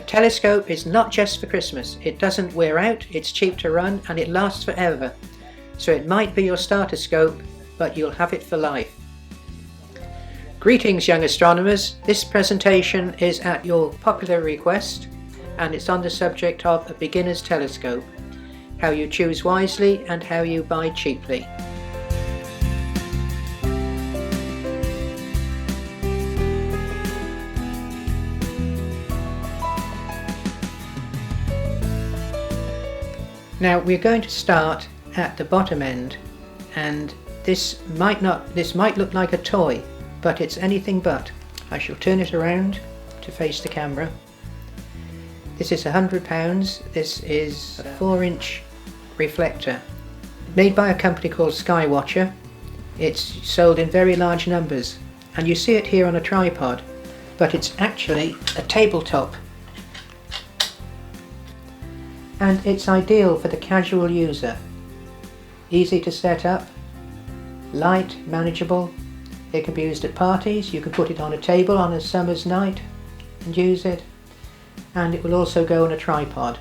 telescope is not just for Christmas. It doesn't wear out, it's cheap to run, and it lasts forever. So it might be your starter scope, but you'll have it for life. Greetings, young astronomers. This presentation is at your popular request, and it's on the subject of a beginner's telescope, how you choose wisely and how you buy cheaply. Now we're going to start at the bottom end, and this might look like a toy, but it's anything but. I shall turn it around to face the camera. This is £100. This is a 4-inch reflector made by a company called Skywatcher. It's sold in very large numbers, and you see it here on a tripod, but it's actually a tabletop. And it's ideal for the casual user. Easy to set up, light, manageable. It can be used at parties. You can put it on a table on a summer's night and use it. And it will also go on a tripod.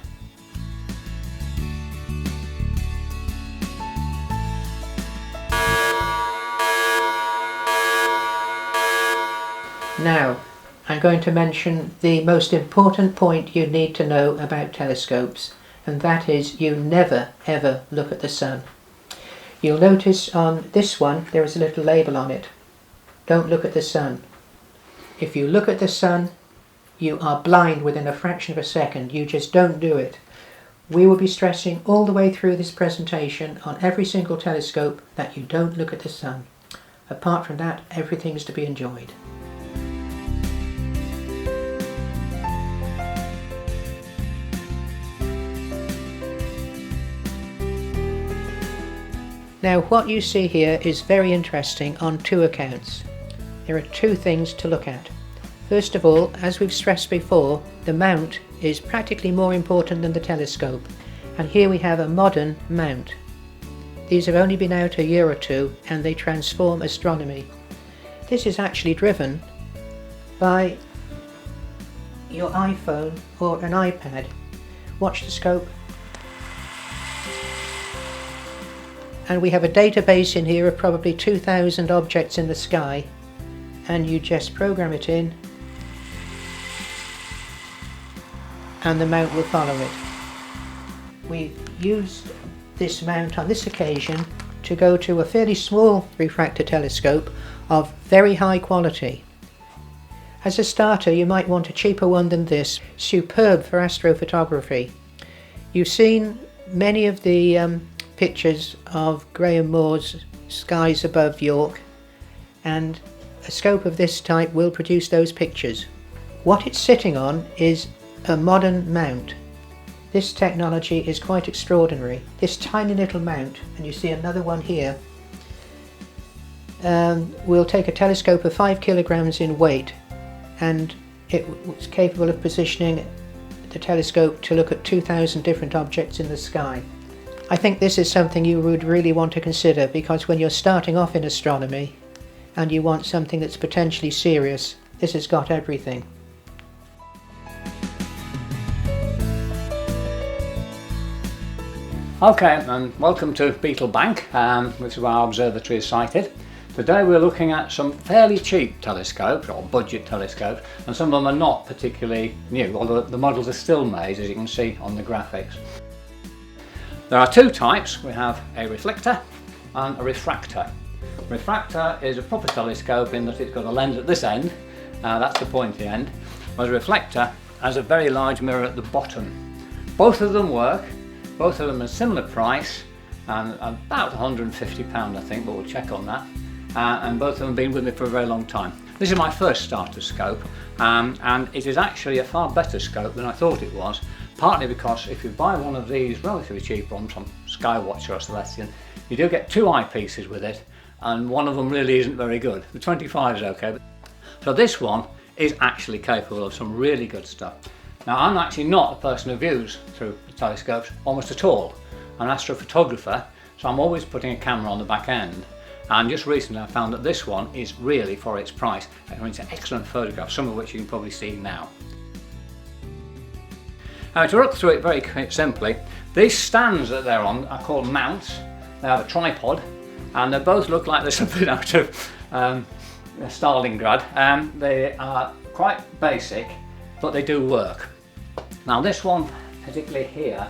Now, I'm going to mention the most important point you need to know about telescopes, and that is you never ever look at the sun. You'll notice on this one there is a little label on it. Don't look at the sun. If you look at the sun, you are blind within a fraction of a second. You just don't do it. We will be stressing all the way through this presentation on every single telescope that you don't look at the sun. Apart from that, everything is to be enjoyed. Now what you see here is very interesting on two accounts. There are two things to look at. First of all, as we've stressed before, the mount is practically more important than the telescope, and here we have a modern mount. These have only been out a year or two, and they transform astronomy. This is actually driven by your iPhone or an iPad. Watch the scope. And we have a database in here of probably 2,000 objects in the sky, and you just program it in and the mount will follow it. We've used this mount on this occasion to go to a fairly small refractor telescope of very high quality. As a starter, you might want a cheaper one than this, superb for astrophotography. You've seen many of the pictures of Graham Moore's skies above York, and a scope of this type will produce those pictures. What it's sitting on is a modern mount. This technology is quite extraordinary. This tiny little mount, and you see another one here, will take a telescope of 5 kilograms in weight, and it's capable of positioning the telescope to look at 2,000 different objects in the sky. I think this is something you would really want to consider, because when you're starting off in astronomy and you want something that's potentially serious, this has got everything. Okay, and welcome to Beetle Bank, which is where our observatory is sited. Today we're looking at some fairly cheap telescopes, or budget telescopes, and some of them are not particularly new, although the models are still made, as you can see on the graphics. There are two types. We have a reflector and a refractor. Refractor is a proper telescope in that it's got a lens at this end, that's the pointy end, whereas a reflector has a very large mirror at the bottom. Both of them work, both of them are a similar price, and about £150 I think, but we'll check on that. And both of them have been with me for a very long time. This is my first starter scope, and it is actually a far better scope than I thought it was. Partly because if you buy one of these relatively cheap ones from Skywatcher or Celestian, you do get two eyepieces with it, and one of them really isn't very good. The 25 is okay. So this one is actually capable of some really good stuff. Now, I'm actually not a person who views through the telescopes almost at all. I'm an astrophotographer, so I'm always putting a camera on the back end. And just recently I found that this one is really, for its price, it's an excellent photograph, some of which you can probably see now. Now, to look through it very simply, these stands that they're on are called mounts. They have a tripod, and they both look like they're something out of Stalingrad. They are quite basic, but they do work. Now, this one, particularly here,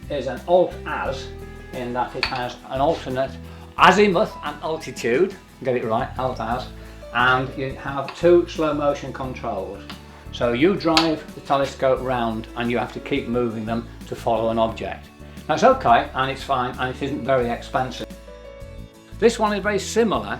is an alt-az, in that it has an alternate azimuth and altitude, get it right, alt-az, and you have 2 slow motion controls. So you drive the telescope round and you have to keep moving them to follow an object. That's okay, and it's fine, and it isn't very expensive. This one is very similar,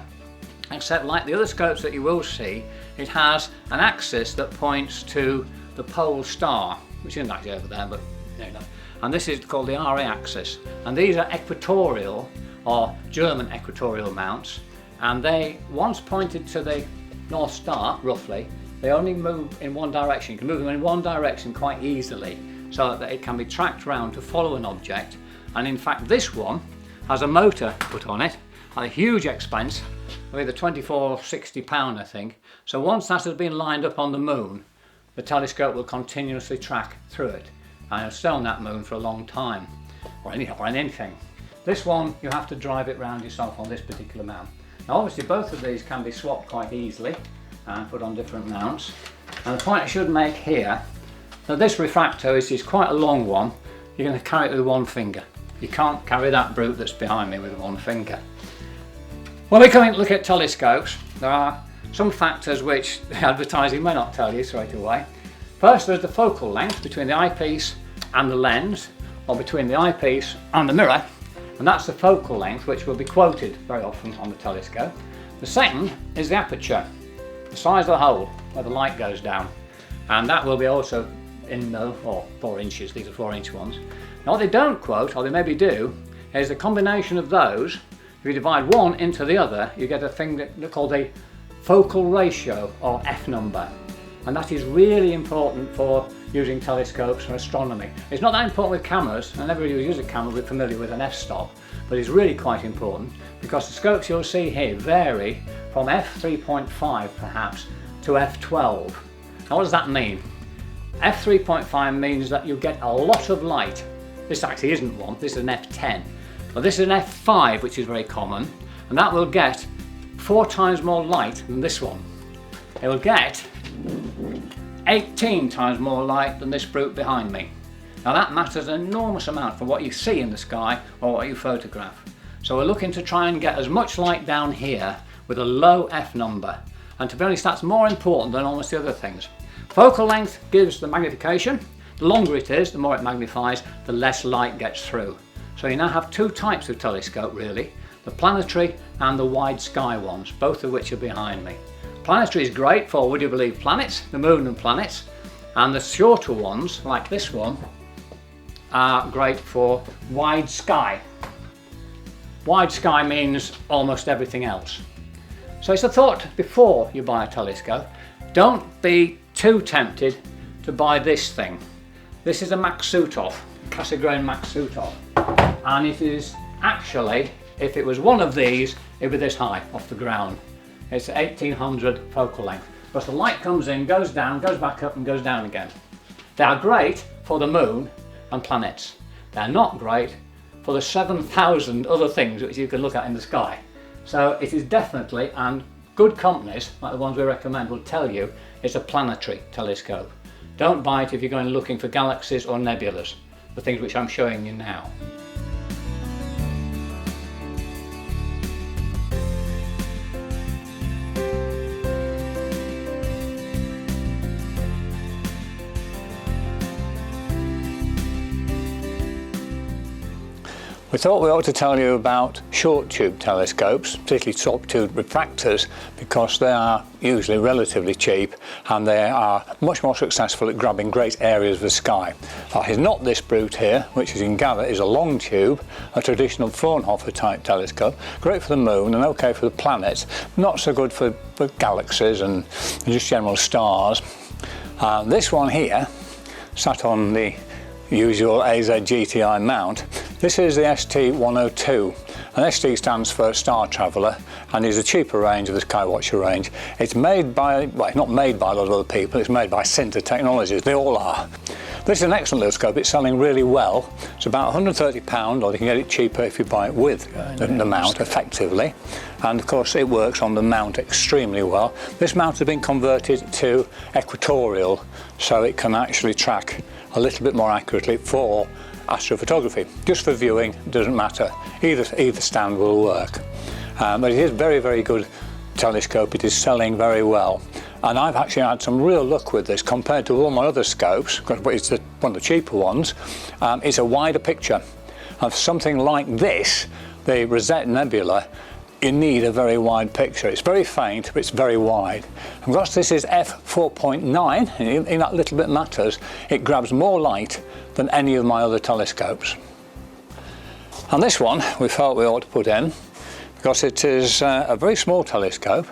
except like the other scopes that you will see, it has an axis that points to the pole star, which isn't actually over there, but you know. And this is called the RA axis. And these are equatorial, or German equatorial mounts, and they, once pointed to the North Star, roughly, they only move in one direction. You can move them in one direction quite easily, so that it can be tracked round to follow an object. And in fact, this one has a motor put on it at a huge expense of either £24 or £60, I think. So once that has been lined up on the moon, the telescope will continuously track through it, and it'll stay on that moon for a long time, or anything. This one, you have to drive it round yourself on this particular mount. Now, obviously, both of these can be swapped quite easily and put on different mounts. And the point I should make here, that this refractor is quite a long one. You're going to carry it with one finger. You can't carry that brute that's behind me with one finger. When we come in to look at telescopes, there are some factors which the advertising may not tell you straight away. First, there's the focal length between the eyepiece and the lens, or between the eyepiece and the mirror, and that's the focal length which will be quoted very often on the telescope. The second is the aperture, the size of the hole where the light goes down, and that will be also in 4 inches. These are 4-inch ones. Now, what they don't quote, or they maybe do, is the combination of those. If you divide one into the other, you get a thing that called a focal ratio, or F number, and that is really important for using telescopes for astronomy. It's not that important with cameras, and everybody who uses a camera will be familiar with an f-stop, but it's really quite important because the scopes you'll see here vary from f3.5 perhaps to f12. Now, what does that mean? f3.5 means that you get a lot of light. This actually isn't one, this is an f10. But this is an f5, which is very common, and that will get 4 times more light than this one. It will get 18 times more light than this brute behind me. Now, that matters an enormous amount for what you see in the sky or what you photograph. So we're looking to try and get as much light down here with a low F number. And to be honest, that's more important than almost the other things. Focal length gives the magnification. The longer it is, the more it magnifies, the less light gets through. So you now have 2 types of telescope really, the planetary and the wide sky ones, both of which are behind me. Planetary is great for, would you believe, planets, the moon and planets, and the shorter ones, like this one, are great for wide sky. Wide sky means almost everything else. So it's a thought before you buy a telescope, don't be too tempted to buy this thing. This is a Maksutov, Cassegrain Maksutov, and it is actually, if it was one of these, it would be this high off the ground. It's 1800 focal length. Because the light comes in, goes down, goes back up and goes down again. They are great for the moon and planets. They're not great for the 7,000 other things which you can look at in the sky. So it is definitely, and good companies like the ones we recommend will tell you, it's a planetary telescope. Don't buy it if you're going looking for galaxies or nebulas, the things which I'm showing you now. We thought we ought to tell you about short tube telescopes, particularly short tube refractors, because they are usually relatively cheap and they are much more successful at grabbing great areas of the sky. It's not this brute here, which as you can gather is a long tube, a traditional Fraunhofer type telescope, great for the moon and okay for the planets, not so good for galaxies and just general stars. This one here, sat on the usual AZ GTI mount. This is the ST102, And ST stands for Star Traveller, and is a cheaper range of the Skywatcher range. It's made by, well, it's not made by a lot of other people, it's made by Sinter Technologies, they all are. This is an excellent little scope, it's selling really well. It's about £130, or you can get it cheaper if you buy it with the mount effectively. And of course it works on the mount extremely well. This mount has been converted to equatorial, so it can actually track a little bit more accurately for astrophotography. Just for viewing, doesn't matter. Either stand will work. But it is very, very good telescope. It is selling very well. And I've actually had some real luck with this compared to all my other scopes, because it's one of the cheaper ones. It's a wider picture. And for something like this, the Rosette Nebula, you need a very wide picture. It's very faint, but it's very wide. And because this is f4.9, and that little bit matters, it grabs more light than any of my other telescopes. And this one we felt we ought to put in because it is a very small telescope.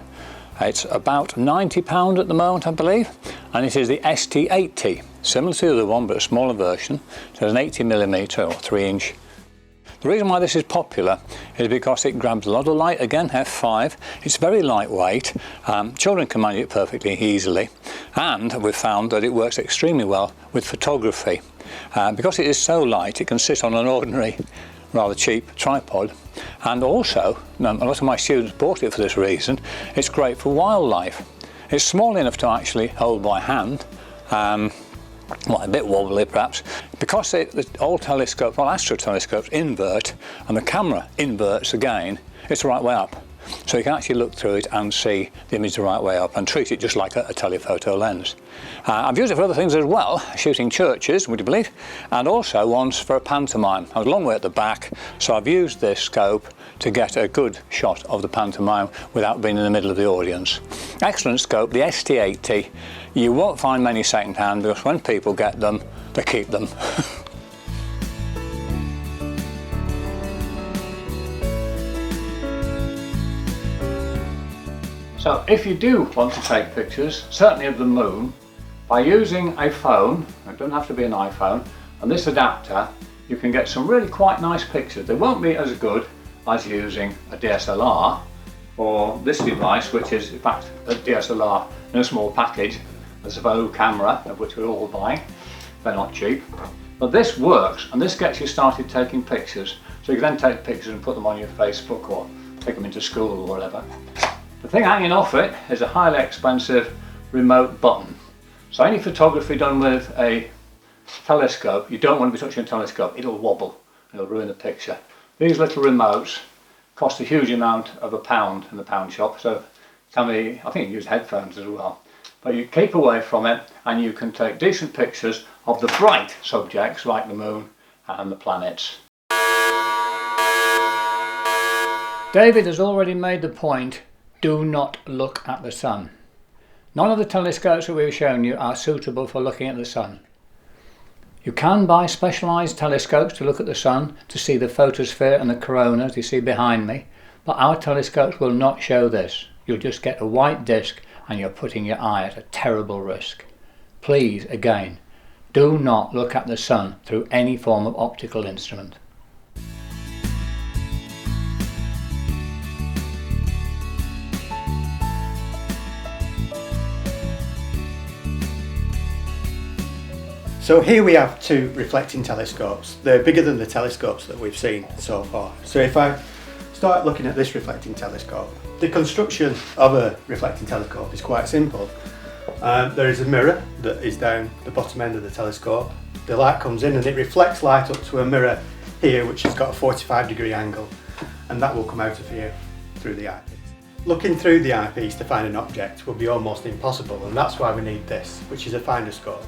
It's about £90 at the moment, I believe, and it is the ST80, similar to the other one but a smaller version. So it's an 80mm or 3-inch. The reason why this is popular is because it grabs a lot of light, again f5, it's very lightweight, children can manage it perfectly easily, and we've found that it works extremely well with photography. Because it is so light, it can sit on an ordinary, rather cheap tripod, and also, a lot of my students bought it for this reason, it's great for wildlife. It's small enough to actually hold by hand, well, a bit wobbly perhaps, because the old telescopes, well, astro telescopes invert and the camera inverts again, it's the right way up. So you can actually look through it and see the image the right way up and treat it just like a telephoto lens. I've used it for other things as well, shooting churches, would you believe, and also once for a pantomime. I was a long way at the back, so I've used this scope to get a good shot of the pantomime without being in the middle of the audience. Excellent scope, the ST80. You won't find many second hand because when people get them, they keep them. So if you do want to take pictures, certainly of the moon, by using a phone, it doesn't have to be an iPhone, and this adapter, you can get some really quite nice pictures. They won't be as good as using a DSLR or this device, which is in fact a DSLR in a small package. There's a Vogue camera, of which we're all buying. They're not cheap. But this works, and this gets you started taking pictures. So you can then take pictures and put them on your Facebook or take them into school or whatever. The thing hanging off it is a highly expensive remote button. So any photography done with a telescope, you don't want to be touching a telescope, it'll wobble, it'll ruin the picture. These little remotes cost a huge amount of £1 in the pound shop, so can be, I think you can use headphones as well. But you keep away from it and you can take decent pictures of the bright subjects like the moon and the planets. David has already made the point, do not look at the sun. None of the telescopes that we've shown you are suitable for looking at the sun. You can buy specialised telescopes to look at the sun, to see the photosphere and the corona as you see behind me, but our telescopes will not show this. You'll just get a white disc and you're putting your eye at a terrible risk. Please, again, do not look at the sun through any form of optical instrument. So here we have two reflecting telescopes. They're bigger than the telescopes that we've seen so far. So if I start looking at this reflecting telescope, the construction of a reflecting telescope is quite simple. There is a mirror that is down the bottom end of the telescope. The light comes in and it reflects light up to a mirror here which has got a 45-degree angle, and that will come out of here through the eyepiece. Looking through the eyepiece to find an object will be almost impossible, and that's why we need this, which is a finder scope.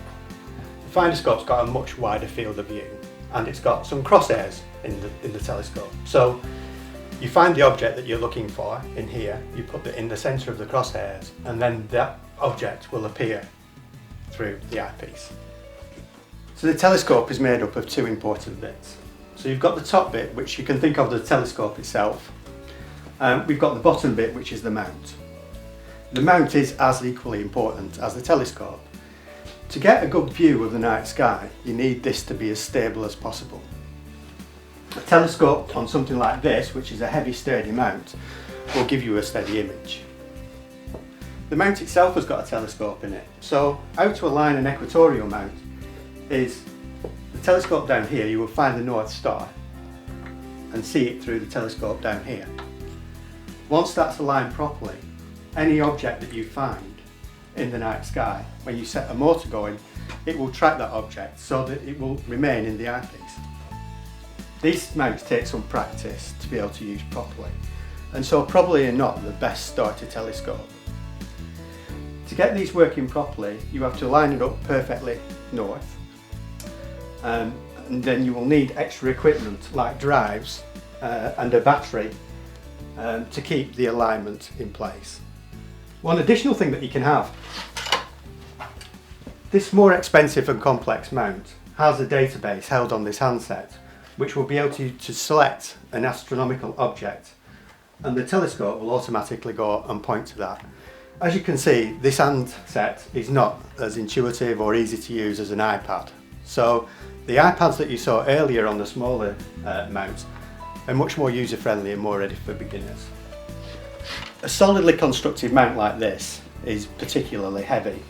The finder scope's got a much wider field of view, and it's got some crosshairs in the telescope. So you find the object that you're looking for in here, you put it in the centre of the crosshairs, and then that object will appear through the eyepiece. So the telescope is made up of two important bits. So you've got the top bit, which you can think of as the telescope itself. We've got the bottom bit, which is the mount. The mount is as equally important as the telescope. To get a good view of the night sky, you need this to be as stable as possible. A telescope on something like this, which is a heavy sturdy mount, will give you a steady image. The mount itself has got a telescope in it, so how to align an equatorial mount is the telescope down here, you will find the North Star and see it through the telescope down here. Once that's aligned properly, any object that you find in the night sky, when you set a motor going, it will track that object so that it will remain in the eyepiece. These mounts take some practice to be able to use properly, and so probably are not the best starter telescope. To get these working properly, you have to line it up perfectly north, and then you will need extra equipment like drives and a battery to keep the alignment in place. One additional thing that you can have, this more expensive and complex mount has a database held on this handset which will be able to select an astronomical object, and the telescope will automatically go and point to that. As you can see, this handset is not as intuitive or easy to use as an iPad. So the iPads that you saw earlier on the smaller mounts are much more user friendly and more ready for beginners. A solidly constructed mount like this is particularly heavy.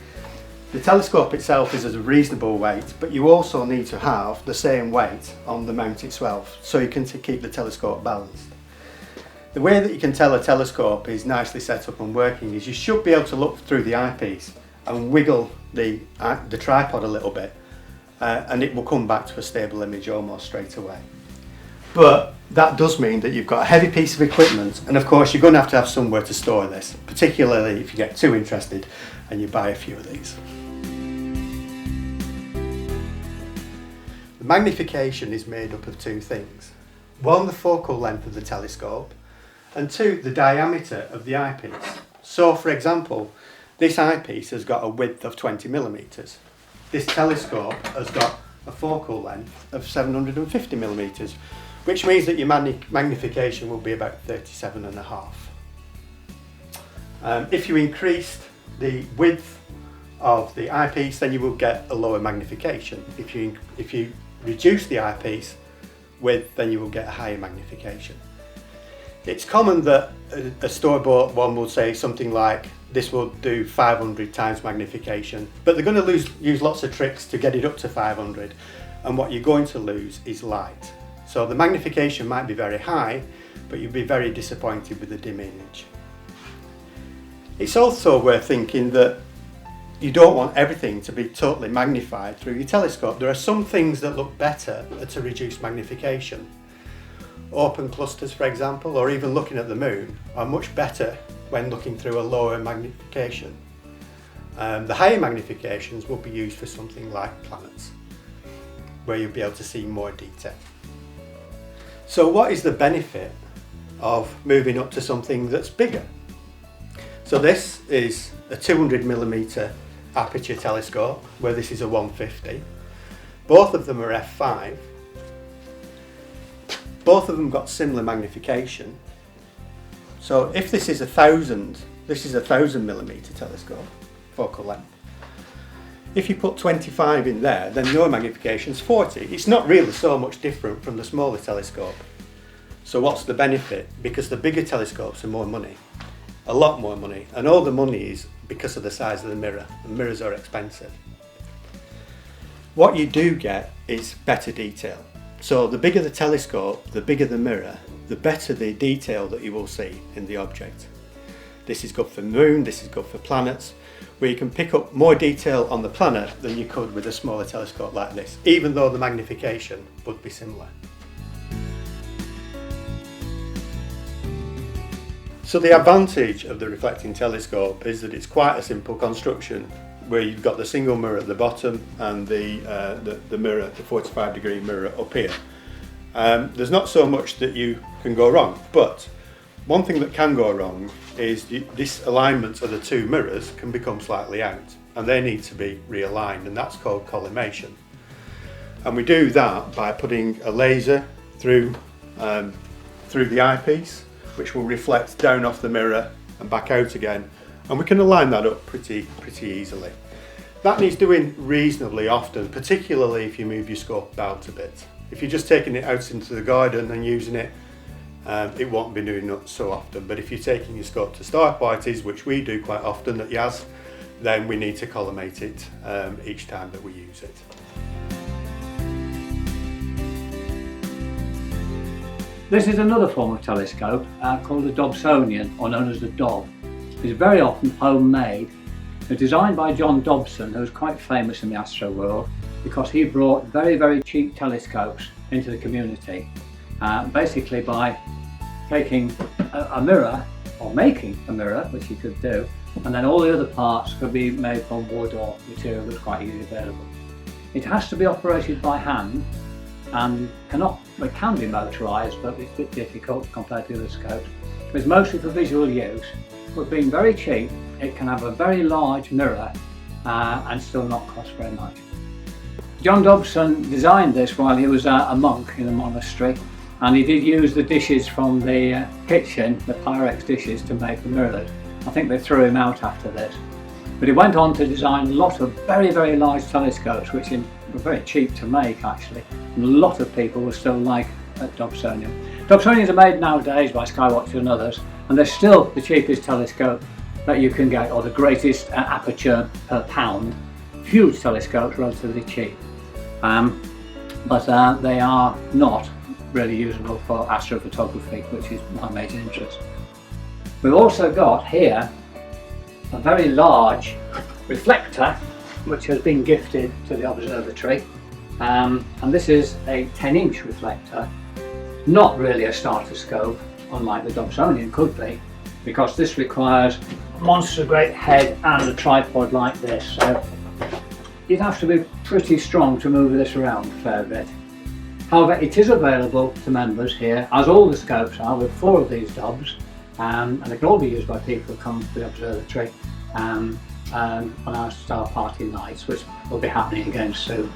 The telescope itself is a reasonable weight, but you also need to have the same weight on the mount itself so you can keep the telescope balanced. The way that you can tell a telescope is nicely set up and working is you should be able to look through the eyepiece and wiggle the tripod a little bit and it will come back to a stable image almost straight away. But that does mean that you've got a heavy piece of equipment, and of course you're going to have somewhere to store this, particularly if you get too interested and you buy a few of these. The magnification is made up of two things. One, the focal length of the telescope, and two, the diameter of the eyepiece. So for example, this eyepiece has got a width of 20 millimeters. This telescope has got a focal length of 750 millimeters, which means that your magnification will be about 37.5. If you increased the width of the eyepiece, then you will get a lower magnification. If you reduce the eyepiece width, then you will get a higher magnification. It's common that a store-bought one will say something like, this will do 500 times magnification, but they're going to use lots of tricks to get it up to 500, and what you're going to lose is light. So the magnification might be very high, but you'll be very disappointed with the dim image. It's also worth thinking that you don't want everything to be totally magnified through your telescope. There are some things that look better at a reduced magnification. Open clusters, for example, or even looking at the moon, are much better when looking through a lower magnification. The higher magnifications will be used for something like planets, where you'll be able to see more detail. So what is the benefit of moving up to something that's bigger? So this is a 200mm aperture telescope, where this is a 150. Both of them are f5. Both of them got similar magnification. So if this is a 1000mm telescope, focal length. If you put 25 in there, then your magnification is 40. It's not really so much different from the smaller telescope. So what's the benefit? Because the bigger telescopes are more money, a lot more money, and all the money is because of the size of the mirror, and mirrors are expensive. What you do get is better detail. So the bigger the telescope, the bigger the mirror, the better the detail that you will see in the object. This is good for the moon, this is good for planets, where you can pick up more detail on the planet than you could with a smaller telescope like this, even though the magnification would be similar. So the advantage of the reflecting telescope is that it's quite a simple construction, where you've got the single mirror at the bottom and the mirror, the 45-degree mirror up here. There's not so much that you can go wrong, but one thing that can go wrong is this alignment of the two mirrors can become slightly out, and they need to be realigned, and that's called collimation. And we do that by putting a laser through the eyepiece, which will reflect down off the mirror and back out again, and we can align that up pretty easily. That needs doing reasonably often, particularly if you move your scope out a bit. If you're just taking it out into the garden and using it, it won't be doing that so often. But if you're taking your scope to star parties, which we do quite often at Yaz, then we need to collimate it each time that we use it. This is another form of telescope called the Dobsonian, or known as the Dob. It's very often homemade. It's designed by John Dobson, who's quite famous in the astro world because he brought very, very cheap telescopes into the community, basically by taking a mirror, or making a mirror, which he could do, and then all the other parts could be made from wood or material that's quite easily available. It has to be operated by hand and it can be motorised, but it's a bit difficult compared to the other scopes. It's mostly for visual use, but being very cheap, it can have a very large mirror and still not cost very much. John Dobson designed this while he was a monk in a monastery, and he did use the dishes from the kitchen, the Pyrex dishes, to make the mirrors. I think they threw him out after this. But he went on to design a lot of very, very large telescopes, which were very cheap to make actually. And a lot of people were still like Dobsonian. Dobsonians are made nowadays by Skywatcher and others, and they're still the cheapest telescope that you can get, or the greatest aperture per pound. Huge telescopes, relatively cheap. But they are not really usable for astrophotography, which is my major interest. We've also got here a very large reflector which has been gifted to the observatory, and this is a 10-inch reflector, not really a starter-scope unlike the Dobsonian could be, because this requires a monster great head and a tripod like this, so you'd have to be pretty strong to move this around a fair bit. However, it is available to members here, as all the scopes are, with 4 of these Dobs, and they can all be used by people who come to the observatory on our star party nights, which will be happening again soon.